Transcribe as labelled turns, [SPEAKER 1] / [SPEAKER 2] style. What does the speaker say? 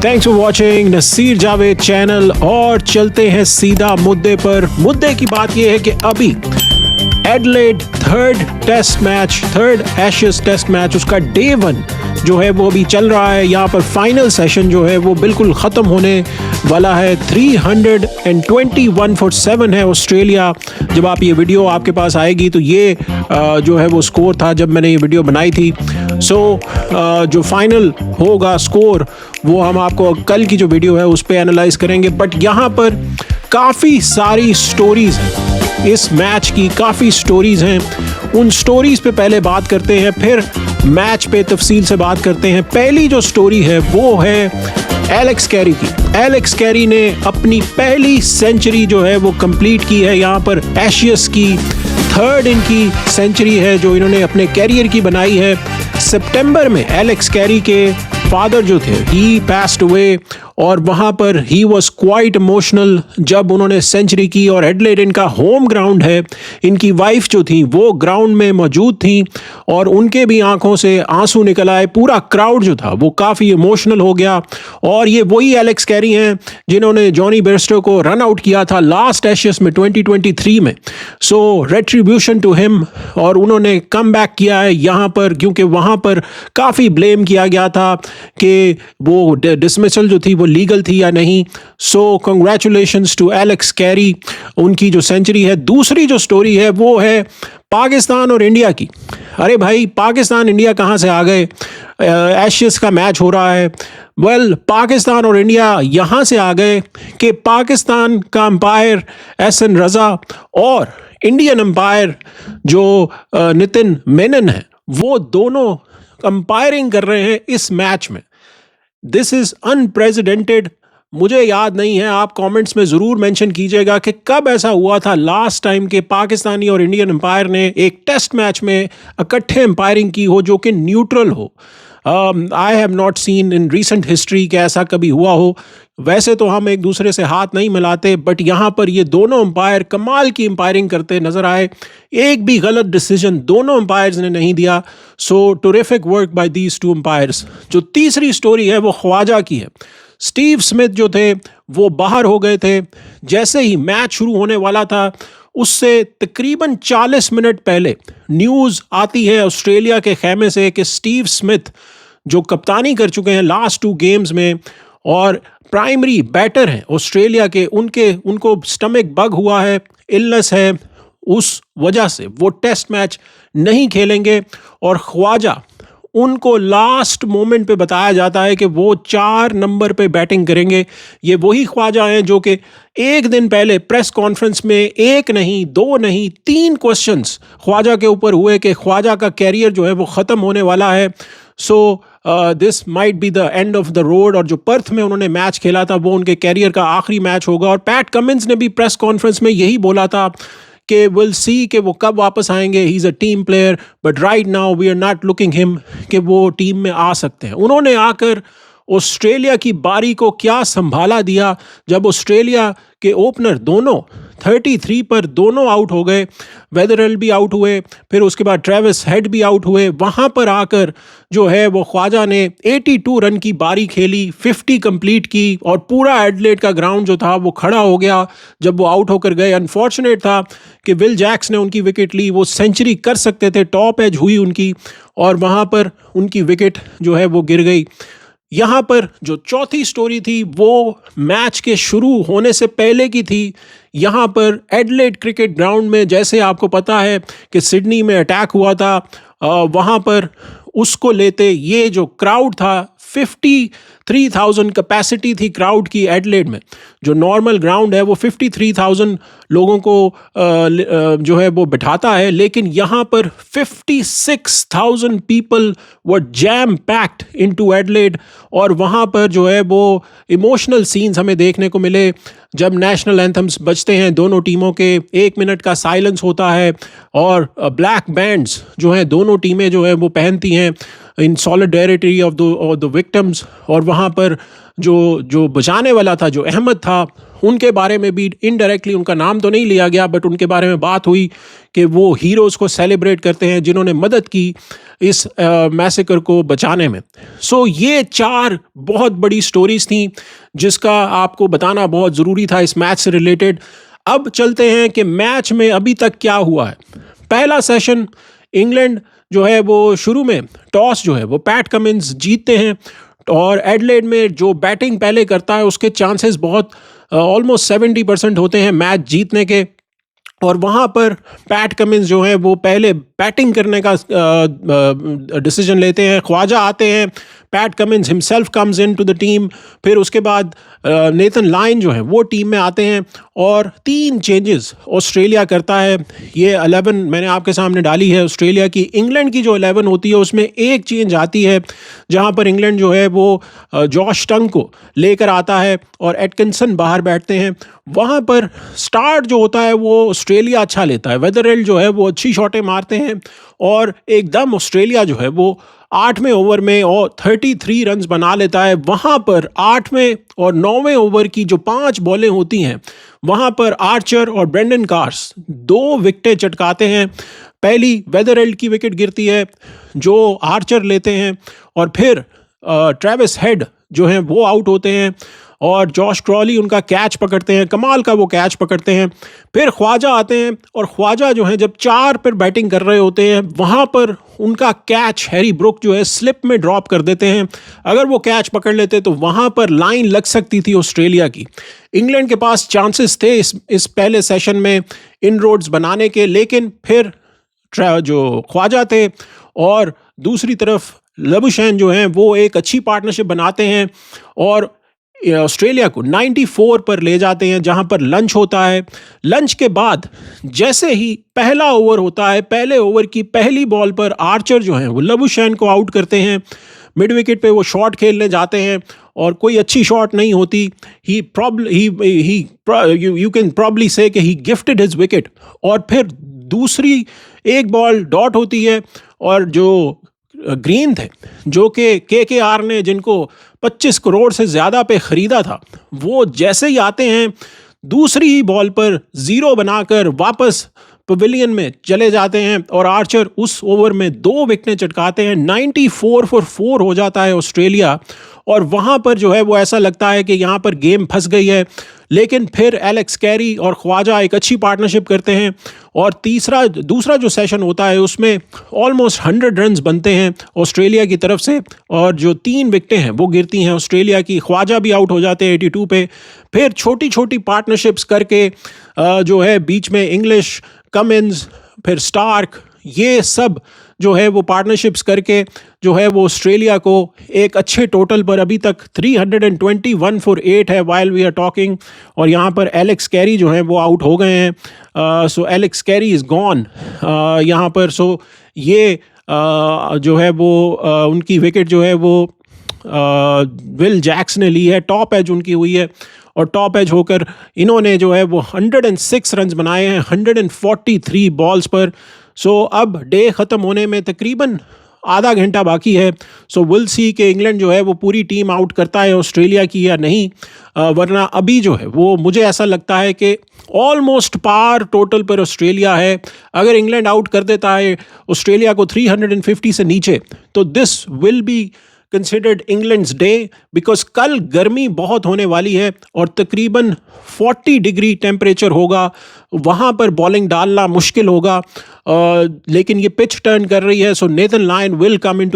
[SPEAKER 1] Thanks for watching Naseer Javed channel. और चलते हैं सीधा मुद्दे पर। मुद्दे की बात यह है कि अभी Adelaide third Ashes test match उसका डे 1 जो है वो अभी चल रहा है। यहाँ पर फाइनल सेशन जो है वो बिल्कुल ख़त्म होने वाला है। 321 फॉर 7 है ऑस्ट्रेलिया। जब आप ये वीडियो आपके पास आएगी तो ये जो है वो स्कोर था जब मैंने ये वीडियो बनाई थी। जो फाइनल होगा स्कोर वो हम आपको कल की जो वीडियो है उस पर एनालाइज करेंगे। बट यहाँ पर काफ़ी सारी स्टोरीज हैं इस मैच की, काफ़ी स्टोरीज हैं। उन स्टोरीज पे पहले बात करते हैं, फिर मैच पे तफसील से बात करते हैं। पहली जो स्टोरी है वो है एलेक्स कैरी की। एलेक्स कैरी ने अपनी पहली सेंचुरी जो है वो कंप्लीट की है। यहाँ पर एशियस की थर्ड इनकी सेंचुरी है जो इन्होंने अपने कैरियर की बनाई है। सितंबर में एलेक्स कैरी के फादर जो थे ही पास्ड अवे और वहाँ पर ही वॉज क्वाइट इमोशनल जब उन्होंने सेंचुरी की। और एडलेड इनका होम ग्राउंड है। इनकी वाइफ जो थी वो ग्राउंड में मौजूद थी और उनके भी आंखों से आंसू निकल आए। पूरा क्राउड जो था वो काफ़ी इमोशनल हो गया। और ये वही एलेक्स कैरी हैं जिन्होंने जॉनी बेयरस्टो को रन आउट किया था लास्ट एशियस में 2023 में। सो रेट्रीब्यूशन टू हिम। और उन्होंने कम बैक किया है यहाँ पर, क्योंकि वहाँ पर काफ़ी ब्लेम किया गया था कि वो डिसमिसल जो थी वो लीगल थी या नहीं। So congratulations to Alex Carey, उनकी जो सेंचुरी है। दूसरी जो स्टोरी है वो है पाकिस्तान और इंडिया की। अरे भाई, पाकिस्तान इंडिया कहाँ से आ गए? एशियस का मैच हो रहा है। पाकिस्तान और इंडिया यहाँ से आ गए कि पाकिस्तान का अंपायर एहसन रज़ा और इंडियन अंपायर जो नितिन मेनन है वो दोनों अंपायरिंग कर रहे हैं इस मैच में। This is unprecedented. मुझे याद नहीं है, आप कमेंट्स में ज़रूर मेंशन कीजिएगा कि कब ऐसा हुआ था लास्ट टाइम कि पाकिस्तानी और इंडियन अंपायर ने एक टेस्ट मैच में इकट्ठे अंपायरिंग की हो जो कि न्यूट्रल हो। I have not seen in recent history कि ऐसा कभी हुआ हो। वैसे तो हम एक दूसरे से हाथ नहीं मिलाते, बट यहाँ पर ये दोनों अंपायर कमाल की अंपायरिंग करते नजर आए। एक भी गलत डिसीजन दोनों अंपायर्स ने नहीं दिया। So terrific work by these two umpires. जो तीसरी स्टोरी है वो ख्वाजा की है। स्टीव स्मिथ जो थे वो बाहर हो गए थे। जैसे ही मैच शुरू होने वाला था उससे तकरीबन 40 मिनट पहले न्यूज़ आती है ऑस्ट्रेलिया के खेमे से कि स्टीव स्मिथ जो कप्तानी कर चुके हैं लास्ट 2 गेम्स में और प्राइमरी बैटर हैं ऑस्ट्रेलिया के, उनको स्टमक बग हुआ है, इलनेस है, उस वजह से वो टेस्ट मैच नहीं खेलेंगे। और ख्वाजा उनको लास्ट मोमेंट पे बताया जाता है कि वो 4 नंबर पे बैटिंग करेंगे। ये वही ख्वाजा हैं जो कि एक दिन पहले प्रेस कॉन्फ्रेंस में 1 नहीं 2 नहीं 3 क्वेश्चंस ख्वाजा के ऊपर हुए कि ख्वाजा का कैरियर जो है वो ख़त्म होने वाला है। So this might be the end of the road. और जो पर्थ में उन्होंने मैच खेला था वो उनके कैरियर का आखिरी मैच होगा। और पैट कमिंस ने भी प्रेस कॉन्फ्रेंस में यही बोला था कि विल सी कि वो कब वापस आएंगे। He is a team player but right now we are not looking him कि वो टीम में आ सकते हैं। उन्होंने आकर ऑस्ट्रेलिया की बारी को क्या संभाला दिया जब ऑस्ट्रेलिया के ओपनर दोनों 33 पर दोनों आउट हो गए। वेदरल भी आउट हुए, फिर उसके बाद ट्रेविस हेड भी आउट हुए। वहाँ पर आकर जो है वो ख्वाजा ने 82 रन की बारी खेली, 50 कंप्लीट की और पूरा एडलेड का ग्राउंड जो था वो खड़ा हो गया जब वो आउट होकर गए। अनफॉर्चुनेट था कि विल जैक्स ने उनकी विकेट ली। वो सेंचुरी कर सकते थे, टॉप एज हुई उनकी और वहाँ पर उनकी विकेट जो है वो गिर गई। यहाँ पर जो चौथी स्टोरी थी वो मैच के शुरू होने से पहले की थी। यहाँ पर एडलेड क्रिकेट ग्राउंड में, जैसे आपको पता है कि सिडनी में अटैक हुआ था, वहाँ पर उसको लेते ये जो क्राउड था 53,000 कैपेसिटी थी क्राउड की एडलेड में। जो नॉर्मल ग्राउंड है वो 53,000 लोगों को जो है वो बिठाता है, लेकिन यहाँ पर 56,000 people were jam packed into Adelaide. और वहाँ पर जो है वो इमोशनल सीन्स हमें देखने को मिले जब नेशनल एंथम्स बजते हैं दोनों टीमों के, 1 मिनट का साइलेंस होता है और ब्लैक बैंड्स जो हैं दोनों टीमें जो है वो पहनती हैं इन सॉलिडेरिटी ऑफ द विक्टिम्स। और वहाँ पर जो बचाने वाला था, जो अहमद था, उनके बारे में भी इनडायरेक्टली, उनका नाम तो नहीं लिया गया बट उनके बारे में बात हुई कि वो हीरोज़ को सेलिब्रेट करते हैं जिन्होंने मदद की इस मैसेकर को बचाने में। सो ये 4 बहुत बड़ी स्टोरीज़ थी जिसका आपको बताना बहुत ज़रूरी था इस मैच से रिलेटेड। अब चलते हैं कि मैच में अभी तक क्या हुआ है। पहला सेशन इंग्लैंड जो है वो शुरू में टॉस जो है वो पैट कमिंस जीतते हैं और एडलेड में जो बैटिंग पहले करता है उसके चांसेस बहुत ऑलमोस्ट 70% होते हैं मैच जीतने के। और वहाँ पर पैट कमिंस जो है वो पहले बैटिंग करने का डिसीजन लेते हैं। ख्वाजा आते हैं, Pat Cummins himself comes in to the team. फिर उसके बाद नेथन लायन जो है वो टीम में आते हैं और 3 चेंजेस ऑस्ट्रेलिया करता है। ये 11 मैंने आपके सामने डाली है ऑस्ट्रेलिया की। इंग्लैंड की जो 11 होती है उसमें एक चेंज आती है जहाँ पर इंग्लैंड जो है वो जॉश टंग को लेकर आता है और एटकिंसन बाहर बैठते हैं। वहाँ पर स्टार्ट जो होता है वो ऑस्ट्रेलिया अच्छा लेता है। वेदरहेल्ड जो है वो अच्छी शॉटें मारते हैं और एकदम ऑस्ट्रेलिया जो है वो 8वें ओवर में और 33 रन्स बना लेता है। वहाँ पर 8वें और 9वें ओवर की जो 5 बॉलें होती हैं वहाँ पर आर्चर और ब्रेंडन कार्स 2 विकेटें चटकाते हैं। पहली वेदरहेल्ड की विकेट गिरती है जो आर्चर लेते हैं और फिर ट्रेविस हेड जो हैं वो आउट होते हैं और जॉश क्रॉली उनका कैच पकड़ते हैं, कमाल का वो कैच पकड़ते हैं। फिर ख्वाजा आते हैं और ख्वाजा जो है जब 4 पर बैटिंग कर रहे होते हैं वहाँ पर उनका कैच हैरी ब्रुक जो है स्लिप में ड्रॉप कर देते हैं। अगर वो कैच पकड़ लेते तो वहाँ पर लाइन लग सकती थी ऑस्ट्रेलिया की। इंग्लैंड के पास चांसेस थे इस पहले सेशन में इनरोड्स बनाने के, लेकिन फिर जो ख्वाजा थे और दूसरी तरफ लबुशैन जो हैं वो एक अच्छी पार्टनरशिप बनाते हैं और ऑस्ट्रेलिया को 94 पर ले जाते हैं जहां पर लंच होता है। लंच के बाद जैसे ही पहला ओवर होता है, पहले ओवर की पहली बॉल पर आर्चर जो हैं वो लबुशैन को आउट करते हैं। मिड विकेट पे वो शॉट खेलने जाते हैं और कोई अच्छी शॉट नहीं होती। यू कैन प्रॉब्ली से कि ही गिफ्टेड हिज विकेट। और फिर दूसरी एक बॉल डॉट होती है और जो ग्रीन थे जो कि केकेआर ने जिनको 25 करोड़ से ज़्यादा पे ख़रीदा था, वो जैसे ही आते हैं दूसरी ही बॉल पर 0 बनाकर वापस पवेलियन में चले जाते हैं और आर्चर उस ओवर में 2 विकेटें चटकाते हैं। 94 फॉर 4 हो जाता है ऑस्ट्रेलिया और वहाँ पर जो है वो ऐसा लगता है कि यहाँ पर गेम फंस गई है। लेकिन फिर एलेक्स कैरी और ख्वाजा एक अच्छी पार्टनरशिप करते हैं और दूसरा जो सेशन होता है उसमें ऑलमोस्ट 100 रन्स बनते हैं ऑस्ट्रेलिया की तरफ से और जो 3 विकेटें हैं वो गिरती हैं ऑस्ट्रेलिया की। ख्वाजा भी आउट हो जाते हैं 82 पे। फिर छोटी छोटी पार्टनरशिप्स करके जो है बीच में इंग्लिश, कमिंस, फिर स्टार्क, ये सब जो है वो पार्टनरशिप्स करके जो है वो ऑस्ट्रेलिया को एक अच्छे टोटल पर अभी तक 321 फॉर 8 है वाइल वी आर टॉकिंग। और यहाँ पर एलेक्स कैरी जो है वो आउट हो गए हैं। सो एलेक्स कैरी इज़ गॉन यहाँ पर। सो ये जो है वो उनकी विकेट जो है वो विल जैक्स ने ली है। टॉप एज उनकी हुई है और टॉप एज होकर इन्होंने जो है वो 106 रन्स बनाए हैं 143 बॉल्स पर। सो अब डे ख़त्म होने में तकरीबन आधा घंटा बाकी है। सो विल सी कि इंग्लैंड जो है वो पूरी टीम आउट करता है ऑस्ट्रेलिया की या नहीं। वरना अभी जो है वो मुझे ऐसा लगता है कि ऑलमोस्ट पार टोटल पर ऑस्ट्रेलिया है। अगर इंग्लैंड आउट कर देता है ऑस्ट्रेलिया को 350 से नीचे तो this will be considered England's day, because कल गर्मी बहुत होने वाली है और तकरीबन 40 डिग्री टेम्परेचर होगा। वहाँ पर बॉलिंग डालना मुश्किल होगा। लेकिन ये पिच टर्न कर रही है, so Nathan Lyon will come into the